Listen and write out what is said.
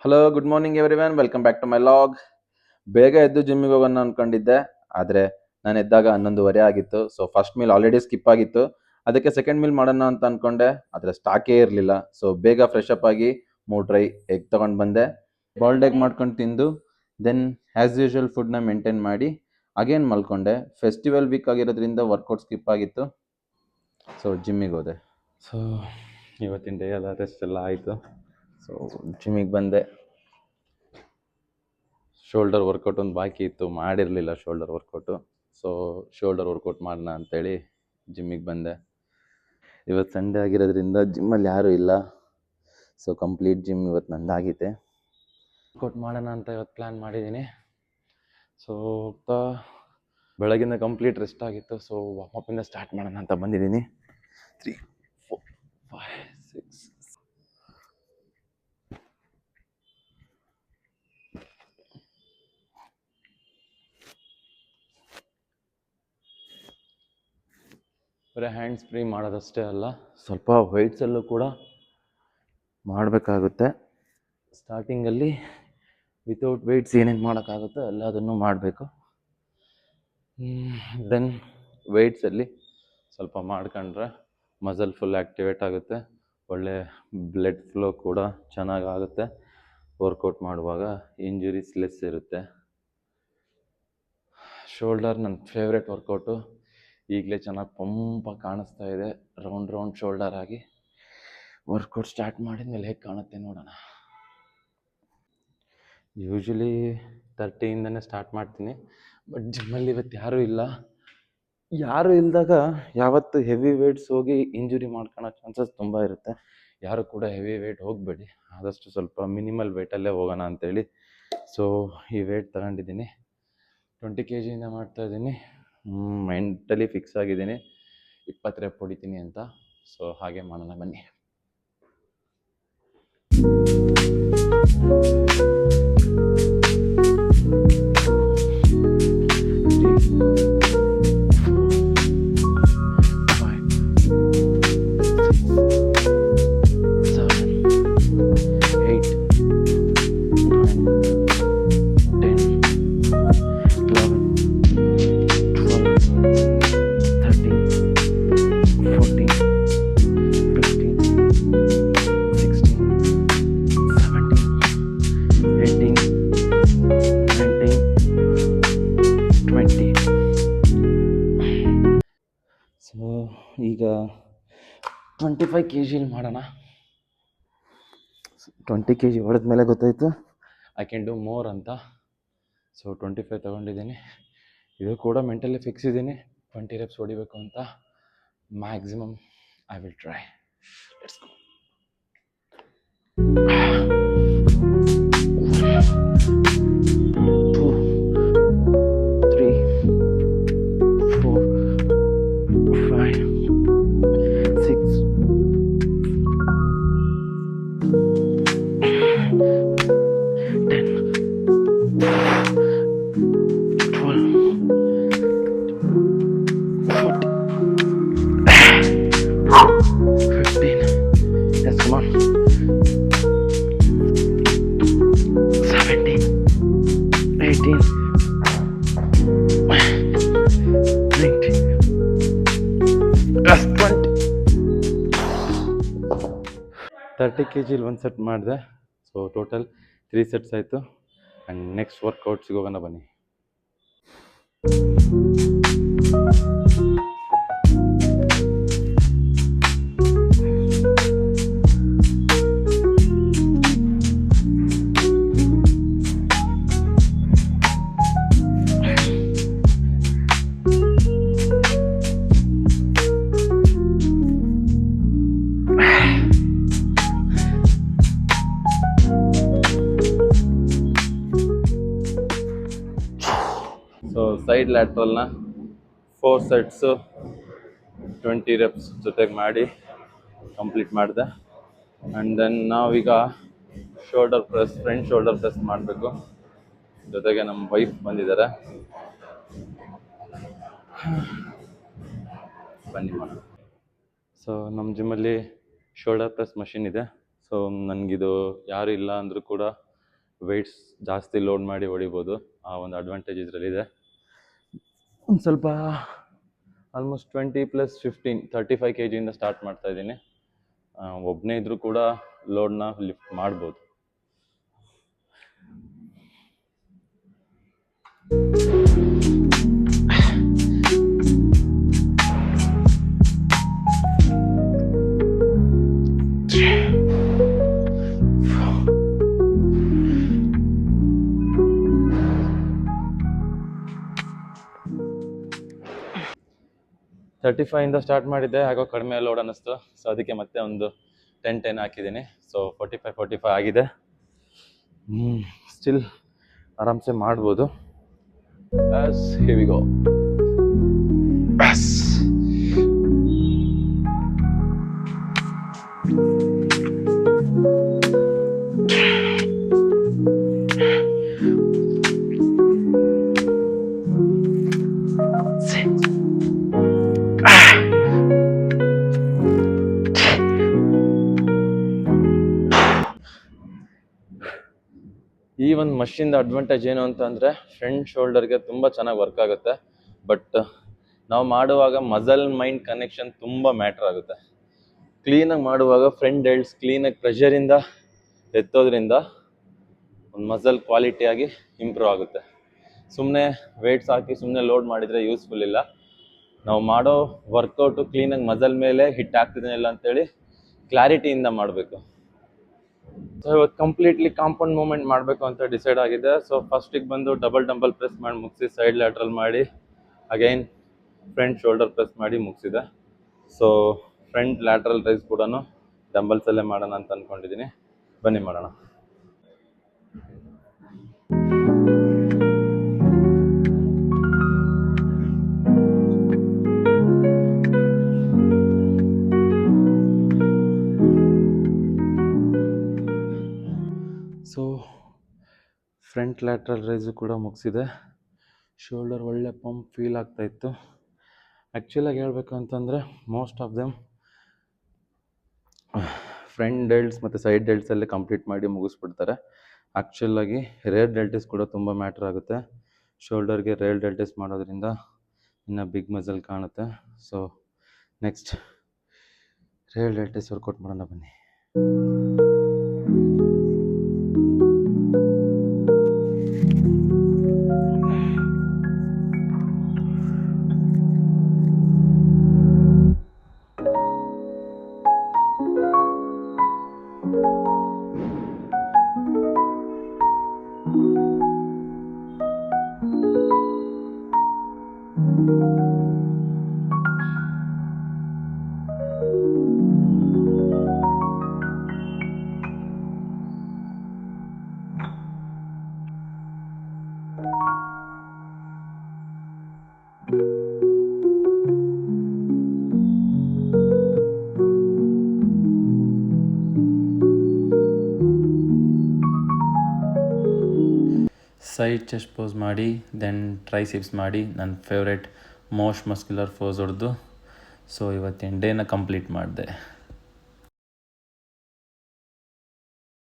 Hello good morning everyone, welcome back to my vlog. ಬೇಗ ಎದ್ದು ಜಿಮ್ಮಿಗೆ ಹೋಗೋಣ ಅನ್ಕೊಂಡಿದ್ದೆ, ಆದರೆ ನಾನು ಎದ್ದಾಗ 11:30 ಆಗಿತ್ತು. So first meal already skip ಆಗಿತ್ತು, ಅದಕ್ಕೆ ಸೆಕೆಂಡ್ ಮೀಲ್ ಮಾಡೋಣ ಅಂತ ಅನ್ಕೊಂಡೆ, ಆದರೆ ಸ್ಟಾಕೇ ಇರಲಿಲ್ಲ. ಸೊ ಬೇಗ ಫ್ರೆಶ್ ಅಪ್ ಆಗಿ 3 ಡ್ರೈ ಎಗ್ ತೊಗೊಂಡು ಬಂದೆ. ಬಾಲ್ಡ್ ಎಗ್ ಮಾಡ್ಕೊಂಡು ತಿಂದು ದೆನ್ ಆ್ಯಸ್ ಯೂಶುವಲ್ ಫುಡ್ನ ಮೇಂಟೈನ್ ಮಾಡಿ ಅಗೇನ್ ಮಲ್ಕೊಂಡೆ. ಫೆಸ್ಟಿವಲ್ ವೀಕ್ ಆಗಿರೋದ್ರಿಂದ ವರ್ಕೌಟ್ ಸ್ಕಿಪ್ ಆಗಿತ್ತು, ಸೊ ಜಿಮ್ಮಿಗೆ ಹೋದೆ. ಸೊ ಇವತ್ತಿನ ಡೇ ಎಲ್ಲ ರೆಸ್ಟ್ ಎಲ್ಲ ಆಯಿತು. ಸೊ ಜಿಮ್ಮಿಗೆ ಬಂದೆ. ಶೋಲ್ಡರ್ ವರ್ಕೌಟ್ ಒಂದು ಬಾಕಿ ಇತ್ತು, ಮಾಡಿರಲಿಲ್ಲ shoulder workout. So shoulder workout ಮಾಡೋಣ ಅಂತೇಳಿ ಜಿಮ್ಮಿಗೆ ಬಂದೆ. ಇವತ್ತು ಸಂಡೇ ಆಗಿರೋದ್ರಿಂದ ಜಿಮ್ಮಲ್ಲಿ ಯಾರೂ ಇಲ್ಲ. ಸೊ ಕಂಪ್ಲೀಟ್ ಜಿಮ್ ಇವತ್ತು ನಂದಾಗಿದೆ. ವರ್ಕೌಟ್ ಮಾಡೋಣ ಅಂತ ಇವತ್ತು ಪ್ಲ್ಯಾನ್ ಮಾಡಿದ್ದೀನಿ. ಸೊ ಹೋಗ್ತಾ ಬೆಳಗಿಂದ ಕಂಪ್ಲೀಟ್ ರೆಸ್ಟ್ ಆಗಿತ್ತು. ಸೊ ವಾಮಪಿಂದ ಸ್ಟಾರ್ಟ್ ಮಾಡೋಣ ಅಂತ ಬಂದಿದ್ದೀನಿ. 3, 4, 5, 6. ಬರೀ ಹ್ಯಾಂಡ್ಸ್ ಫ್ರೀ ಮಾಡೋದಷ್ಟೇ ಅಲ್ಲ, ಸ್ವಲ್ಪ ವೆಯ್ಟ್ಸಲ್ಲೂ ಕೂಡ ಮಾಡಬೇಕಾಗುತ್ತೆ. ಸ್ಟಾರ್ಟಿಂಗಲ್ಲಿ ವಿತೌಟ್ ವೆಯ್ಟ್ಸ್ ಏನೇನು ಮಾಡೋಕ್ಕಾಗುತ್ತೋ ಎಲ್ಲದನ್ನು ಮಾಡಬೇಕು. ದೆನ್ ವೆಯ್ಟ್ಸಲ್ಲಿ ಸ್ವಲ್ಪ ಮಾಡ್ಕೊಂಡ್ರೆ ಮಸಲ್ ಫುಲ್ ಆ್ಯಕ್ಟಿವೇಟ್ ಆಗುತ್ತೆ, ಒಳ್ಳೆ ಬ್ಲಡ್ ಫ್ಲೋ ಕೂಡ ಚೆನ್ನಾಗಾಗುತ್ತೆ. ವರ್ಕೌಟ್ ಮಾಡುವಾಗ ಇಂಜುರೀಸ್ ಲೆಸ್ ಇರುತ್ತೆ. ಶೋಲ್ಡರ್ ನನ್ನ ಫೇವ್ರೆಟ್ ವರ್ಕೌಟು. ಈಗಲೇ ಚೆನ್ನಾಗಿ ಪಂಪಾಗಿ ಕಾಣಿಸ್ತಾ ಇದೆ, ರೌಂಡ್ ಶೋಲ್ಡರ್ ಆಗಿ. ವರ್ಕೌಟ್ ಸ್ಟಾರ್ಟ್ ಮಾಡಿದ್ಮೇಲೆ ಹೇಗೆ ಕಾಣುತ್ತೆ ನೋಡೋಣ. ಯೂಶ್ವಲಿ 30ಇಂದನೇ ಸ್ಟಾರ್ಟ್ ಮಾಡ್ತೀನಿ, ಬಟ್ ಜಿಮ್ಮಲ್ಲಿ ಇವತ್ತು ಯಾರೂ ಇಲ್ಲ. ಯಾರೂ ಇಲ್ಲದಾಗ ಯಾವತ್ತು ಹೆವಿ ವೇಟ್ಸ್ ಹೋಗಿ ಇಂಜುರಿ ಮಾಡ್ಕೊಳ್ಳೋ ಚಾನ್ಸಸ್ ತುಂಬ ಇರುತ್ತೆ. ಯಾರು ಕೂಡ ಹೆವಿ ವೇಟ್ ಹೋಗಬೇಡಿ, ಆದಷ್ಟು ಸ್ವಲ್ಪ ಮಿನಿಮಲ್ ವೇಟಲ್ಲೇ ಹೋಗೋಣ ಅಂತೇಳಿ ಸೊ ಈ ವೇಟ್ ತಗೊಂಡಿದ್ದೀನಿ. 20 kgಯಿಂದ ಮಾಡ್ತಾಯಿದ್ದೀನಿ. ಮೆಂಟಲಿ ಫಿಕ್ಸ್ ಆಗಿದ್ದೀನಿ 20 ರೆಪ್ ಹೊಡಿತೀನಿ ಅಂತ. ಸೊ ಹಾಗೆ ಮಾಡೋಣ ಬನ್ನಿ. ಸೊ ಈಗ 25 kg ಮಾಡೋಣ. 20 kg ಹೊಡೆದ್ಮೇಲೆ ಗೊತ್ತಾಯಿತು ಐ ಕ್ಯಾನ್ ಡೂ ಮೋರ್ ಅಂತ. ಸೊ 25 ತೊಗೊಂಡಿದ್ದೀನಿ. ಇದು ಕೂಡ ಮೆಂಟಲಿ ಫಿಕ್ಸ್ ಇದ್ದೀನಿ, 20 reps ಹೊಡಿಬೇಕು ಅಂತ. Maximum I will try. Let's go. $30 kg ಒಂದು ಸೆಟ್ ಮಾಡಿದೆ. ಸೊ ಟೋಟಲ್ 3 sets ಆಯಿತು. ಆ್ಯಂಡ್ ನೆಕ್ಸ್ಟ್ ವರ್ಕೌಟ್ಸ್ಗೆ ಹೋಗೋಣ ಬನ್ನಿ. ಸೊ ಸೈಡ್ ಲ್ಯಾಟ್ರಲ್ನ 4 sets 20 reps ಜೊತೆಗೆ ಮಾಡಿ ಕಂಪ್ಲೀಟ್ ಮಾಡಿದೆ. ಆ್ಯಂಡ್ ದೆನ್ ನಾವೀಗ ಫ್ರಂಟ್ ಶೋಲ್ಡರ್ ಪ್ರೆಸ್ ಮಾಡಬೇಕು. ಜೊತೆಗೆ ನಮ್ಮ ವೈಫ್ ಬಂದಿದ್ದಾರೆ, ಬನ್ನಿ ಮಾಡೋಣ. ಸೊ ನಮ್ಮ ಜಿಮ್ಮಲ್ಲಿ ಶೋಲ್ಡರ್ ಪ್ರೆಸ್ ಮಷಿನ್ ಇದೆ. ಸೊ ನನಗಿದು ಯಾರು ಇಲ್ಲ ಅಂದರೂ ಕೂಡ ವೆಯ್ಟ್ಸ್ ಜಾಸ್ತಿ ಲೋಡ್ ಮಾಡಿ ಹೊಡಿಬೋದು. ಆ ಒಂದು ಅಡ್ವಾಂಟೇಜ್ ಇದರಲ್ಲಿದೆ. ಒಂದು ಸ್ವಲ್ಪ ಆಲ್ಮೋಸ್ಟ್ 20+15 35 kg ಸ್ಟಾರ್ಟ್ ಮಾಡ್ತಾ ಇದ್ದೀನಿ. ಒಬ್ಬನೇ ಇದ್ರೂ ಕೂಡ ಲೋಡ್ನ ಲಿಫ್ಟ್ ಮಾಡ್ಬೋದು. ತರ್ಟಿ ಫೈವಿಂದ ಸ್ಟಾರ್ಟ್ ಮಾಡಿದ್ದೆ, ಹಾಗೋ ಕಡಿಮೆ ಲೋಡ್ ಅನ್ನಿಸ್ತು. ಸೊ ಅದಕ್ಕೆ ಮತ್ತೆ ಒಂದು 10 ಹಾಕಿದ್ದೀನಿ. ಸೊ 45 ಆಗಿದೆ. ಸ್ಟಿಲ್ ಆರಾಮ್ಸೆ ಮಾಡ್ಬೋದು. Here we go. ಈ ಒಂದು ಮಷಿನ್ದ ಅಡ್ವಾಂಟೇಜ್ ಏನು ಅಂತಂದರೆ ಫ್ರಂಟ್ ಶೋಲ್ಡರ್ಗೆ ತುಂಬ ಚೆನ್ನಾಗಿ ವರ್ಕ್ ಆಗುತ್ತೆ. ಬಟ್ ನಾವು ಮಾಡುವಾಗ ಮಸಲ್ ಮೈಂಡ್ ಕನೆಕ್ಷನ್ ತುಂಬ ಮ್ಯಾಟ್ರ್ ಆಗುತ್ತೆ. ಕ್ಲೀನಾಗಿ ಮಾಡುವಾಗ ಫ್ರಂಟ್ ಡೆಲ್ಟ್ಸ್ ಕ್ಲೀನಾಗಿ ಪ್ರೆಷರಿಂದ ಎತ್ತೋದ್ರಿಂದ ಒಂದು ಮಸಲ್ ಕ್ವಾಲಿಟಿಯಾಗಿ ಇಂಪ್ರೂವ್ ಆಗುತ್ತೆ. ಸುಮ್ಮನೆ ವೆಯ್ಟ್ಸ್ ಹಾಕಿ ಸುಮ್ಮನೆ ಲೋಡ್ ಮಾಡಿದರೆ ಯೂಸ್ಫುಲ್ ಇಲ್ಲ. ನಾವು ಮಾಡೋ ವರ್ಕೌಟು ಕ್ಲೀನಾಗಿ ಮಸಲ್ ಮೇಲೆ ಹಿಟ್ ಆಗ್ತಿದೆ ಇಲ್ಲ ಅಂತೇಳಿ ಕ್ಲಾರಿಟಿಯಿಂದ ಮಾಡಬೇಕು. ಸೊ ಇವತ್ತು ಕಂಪ್ಲೀಟ್ಲಿ ಕಾಂಪೌಂಡ್ ಮೂವ್ಮೆಂಟ್ ಮಾಡಬೇಕು ಅಂತ ಡಿಸೈಡ್ ಆಗಿದೆ. ಸೊ ಫಸ್ಟಿಗೆ ಬಂದು ಡಬಲ್ ಡಂಬಲ್ ಪ್ರೆಸ್ ಮಾಡಿ ಮುಗಿಸಿ, ಸೈಡ್ ಲ್ಯಾಟ್ರಲ್ ಮಾಡಿ, ಅಗೈನ್ ಫ್ರಂಟ್ ಶೋಲ್ಡರ್ ಪ್ರೆಸ್ ಮಾಡಿ ಮುಗಿಸಿದೆ. ಸೊ ಫ್ರಂಟ್ ಲ್ಯಾಟ್ರಲ್ ರೈಸ್ ಕೂಡ ಡಂಬಲ್ಸಲ್ಲೇ ಮಾಡೋಣ ಅಂತ ಅಂದ್ಕೊಂಡಿದ್ದೀನಿ. ಬನ್ನಿ ಮಾಡೋಣ. ಸೊ ಫ್ರಂಟ್ ಲ್ಯಾಟ್ರಲ್ ರೈಸು ಕೂಡ ಮುಗಿಸಿದೆ. ಶೋಲ್ಡರ್ ಒಳ್ಳೆ ಪಂಪ್ ಫೀಲ್ ಆಗ್ತಾಯಿತ್ತು. ಆ್ಯಕ್ಚುಲಾಗಿ ಹೇಳಬೇಕು ಅಂತಂದರೆ ಮೋಸ್ಟ್ ಆಫ್ ದೆಮ್ ಫ್ರಂಟ್ ಡೆಲ್ಟ್ಸ್ ಮತ್ತು ಸೈಡ್ ಡೆಲ್ಟ್ಸಲ್ಲೇ ಕಂಪ್ಲೀಟ್ ಮಾಡಿ ಮುಗಿಸ್ಬಿಡ್ತಾರೆ. ಆ್ಯಕ್ಚುಲಾಗಿ ರೇರ್ ಡೆಲ್ಟಿಸ್ ಕೂಡ ತುಂಬ ಮ್ಯಾಟ್ರ್ ಆಗುತ್ತೆ. ಶೋಲ್ಡರ್ಗೆ ರೇರ್ ಡೆಲ್ಟಿಸ್ ಮಾಡೋದ್ರಿಂದ ಇನ್ನು ಬಿಗ್ ಮಸಲ್ ಕಾಣುತ್ತೆ. ಸೊ ನೆಕ್ಸ್ಟ್ ರೇರ್ ಡೆಲ್ಟಿಸ್ ವರ್ಕೌಟ್ ಮಾಡೋಣ ಬನ್ನಿ. ಸೈಡ್ ಚೆಸ್ಟ್ ಪೋಸ್ ಮಾಡಿ, ದೆನ್ ಟ್ರೈಸಿಪ್ಸ್ ಮಾಡಿ, ನನ್ನ ಫೇವ್ರೆಟ್ ಮೋಸ್ಟ್ ಮಸ್ಕ್ಯುಲರ್ ಪೋಸ್ ಹೊಡೆದು ಸೊ ಇವತ್ತಿನ ಡೇನ ಕಂಪ್ಲೀಟ್ ಮಾಡಿದೆ.